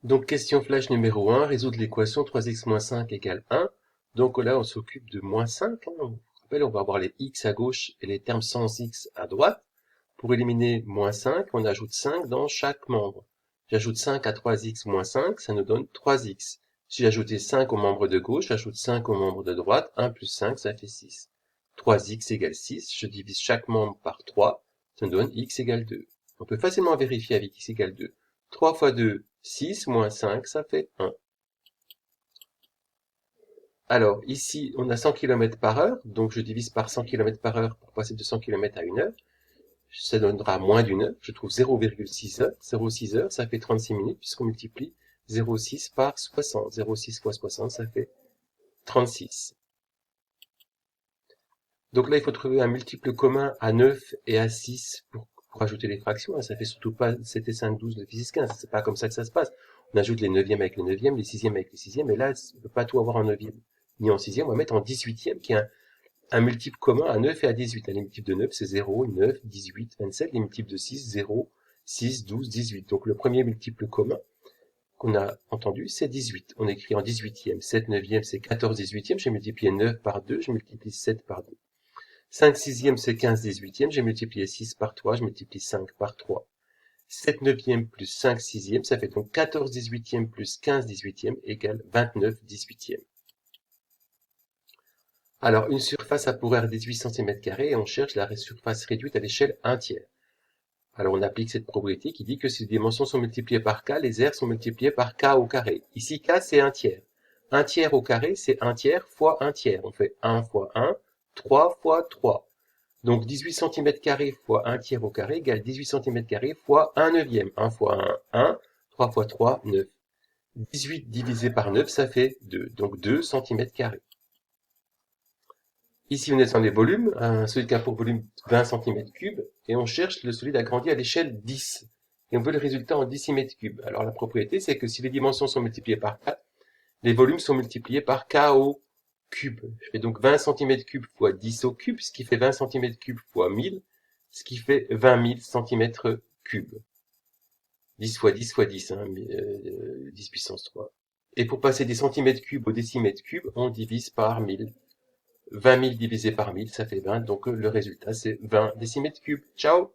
Donc, question flash numéro 1, résoudre l'équation 3x moins 5 égale 1. Donc là, on s'occupe de moins 5. On vous rappelle, on va avoir les x à gauche et les termes sans x à droite. Pour éliminer moins 5, on ajoute 5 dans chaque membre. J'ajoute 5 à 3x moins 5, ça nous donne 3x. Si j'ajoutais 5 au membre de gauche, j'ajoute 5 au membre de droite, 1 plus 5, ça fait 6. 3x égale 6, je divise chaque membre par 3, ça nous donne x égale 2. On peut facilement vérifier avec x égale 2. 3 fois 2, 6, moins 5, ça fait 1. Alors, ici, on a 100 km par heure, donc je divise par 100 km par heure pour passer de 100 km à 1 heure. Ça donnera moins d'une heure. Je trouve 0,6 heures. 0,6 heures, ça fait 36 minutes, puisqu'on multiplie 0,6 par 60. 0,6 fois 60, ça fait 36. Donc là, il faut trouver un multiple commun à 9 et à 6 pour ajouter les fractions. Ça fait surtout pas 7 et 5, 12, 9 et 6, 15. C'est pas comme ça que ça se passe. On ajoute les neuvièmes avec les neuvièmes, les sixièmes avec les sixièmes, et là, on ne peut pas tout avoir en neuvième ni en sixième. On va mettre en 18e, qui est un multiple commun à 9 et à 18. Les multiples de 9, c'est 0, 9, 18, 27. Les multiples de 6, 0, 6, 12, 18. Donc le premier multiple commun qu'on a entendu, c'est 18. On écrit en 18e. 7 neuvième, c'est 14 18e. J'ai multiplié 9 par 2, je multiplie 7 par 2. 5 sixième, c'est 15 18e. J'ai multiplié 6 par 3, je multiplie 5 par 3. 7 neuvième plus 5 sixième, ça fait donc 14 18e plus 15 18e égale 29 18e. Alors, une surface a pour aire 18 cm² et on cherche la surface réduite à l'échelle 1 tiers. Alors, on applique cette propriété qui dit que si les dimensions sont multipliées par k, les aires sont multipliées par k au carré. Ici, k, c'est 1 tiers. 1 tiers au carré, c'est 1 tiers fois 1 tiers. On fait 1 fois 1, 3 fois 3. Donc, 18 cm² fois 1 tiers au carré égale 18 cm² fois 1 neuvième. 1 fois 1, 1. 3 fois 3, 9. 18 divisé par 9, ça fait 2. Donc, 2 cm². Ici, on est dans les volumes, un solide qui a pour volume 20 cm3, et on cherche le solide agrandi à l'échelle 10. Et on veut le résultat en décimètres cubes. Alors la propriété, c'est que si les dimensions sont multipliées par 4, les volumes sont multipliés par k au cube. Je fais donc 20 cm3 fois 10 au cube, ce qui fait 20 cm3 fois 1000, ce qui fait 20 000 cm3. 10 fois 10 fois 10, 10 puissance 3. Et pour passer des centimètres cubes au décimètre cube, on divise par 1000. 20 000 divisé par 1000, ça fait 20, donc le résultat c'est 20 décimètres cubes. Ciao!